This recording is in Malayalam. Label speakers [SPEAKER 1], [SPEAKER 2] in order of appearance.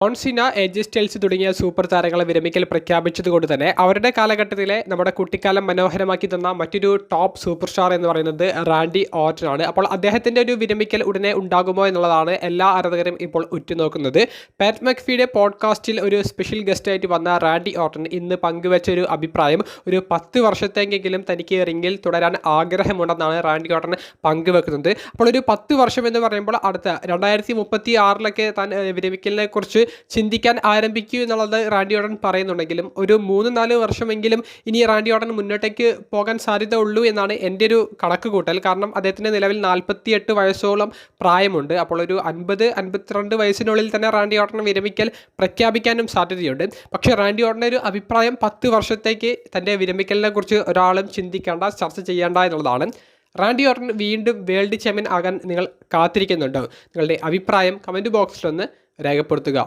[SPEAKER 1] ജോൺ സിന, എജ് സ്റ്റൈൽസ് തുടങ്ങിയ സൂപ്പർ താരങ്ങളെ വിരമിക്കൽ പ്രഖ്യാപിച്ചതുകൊണ്ട് തന്നെ അവരുടെ കാലഘട്ടത്തിലെ നമ്മുടെ കുട്ടിക്കാലം മനോഹരമാക്കി തന്ന മറ്റൊരു ടോപ്പ് സൂപ്പർ സ്റ്റാർ എന്ന് പറയുന്നത് റാൻഡി ഓർട്ടൻ ആണ്. അപ്പോൾ അദ്ദേഹത്തിൻ്റെ ഒരു വിരമിക്കൽ ഉടനെ ഉണ്ടാകുമോ എന്നുള്ളതാണ് എല്ലാ ആരാധകരും ഇപ്പോൾ ഉറ്റുനോക്കുന്നത്. പാറ്റ് മക്ഫിയുടെ പോഡ്കാസ്റ്റിൽ ഒരു സ്പെഷ്യൽ ഗസ്റ്റായിട്ട് വന്ന റാൻഡി ഓർട്ടൻ ഇന്ന് പങ്കുവെച്ച ഒരു അഭിപ്രായം, ഒരു 10 വർഷത്തേക്കെങ്കിലും തനിക്ക് റിംഗിൽ തുടരാൻ ആഗ്രഹമുണ്ടെന്നാണ് റാൻഡി ഓർട്ടൻ പങ്കുവെക്കുന്നത്. അപ്പോൾ ഒരു 10 വർഷം എന്ന് പറയുമ്പോൾ അടുത്ത 2036 താൻ വിരമിക്കലിനെ കുറിച്ച് ചിന്തിക്കാൻ ആരംഭിക്കൂ എന്നുള്ളത് റാൻഡി ഓർട്ടൻ പറയുന്നുണ്ടെങ്കിലും ഒരു 3-4 വർഷമെങ്കിലും ഇനി റാൻഡി ഓർട്ടൻ മുന്നോട്ടേക്ക് പോകാൻ സാധ്യത ഉള്ളൂ എന്നാണ് എൻ്റെ ഒരു കണക്ക് കൂട്ടൽ. കാരണം അദ്ദേഹത്തിന് നിലവിൽ 48 വയസ്സോളം പ്രായമുണ്ട്. അപ്പോൾ ഒരു 50-52 വയസ്സിനുള്ളിൽ തന്നെ റാൻഡി ഓർട്ടൻ വിരമിക്കൽ പ്രഖ്യാപിക്കാനും സാധ്യതയുണ്ട്. പക്ഷേ റാൻഡി ഓർട്ടൻ്റെ ഒരു അഭിപ്രായം 10 വർഷത്തേക്ക് തൻ്റെ വിരമിക്കലിനെ കുറിച്ച് ഒരാളും ചിന്തിക്കേണ്ട, ചർച്ച ചെയ്യേണ്ട എന്നുള്ളതാണ്. റാൻഡി ഓർട്ടൻ വീണ്ടും വേൾഡ് ചാമ്പ്യൻ ആകാൻ നിങ്ങൾ കാത്തിരിക്കുന്നുണ്ടോ? നിങ്ങളുടെ അഭിപ്രായം കമൻറ്റ് ബോക്സിലൊന്ന് രേഖപ്പെടുത്തുക.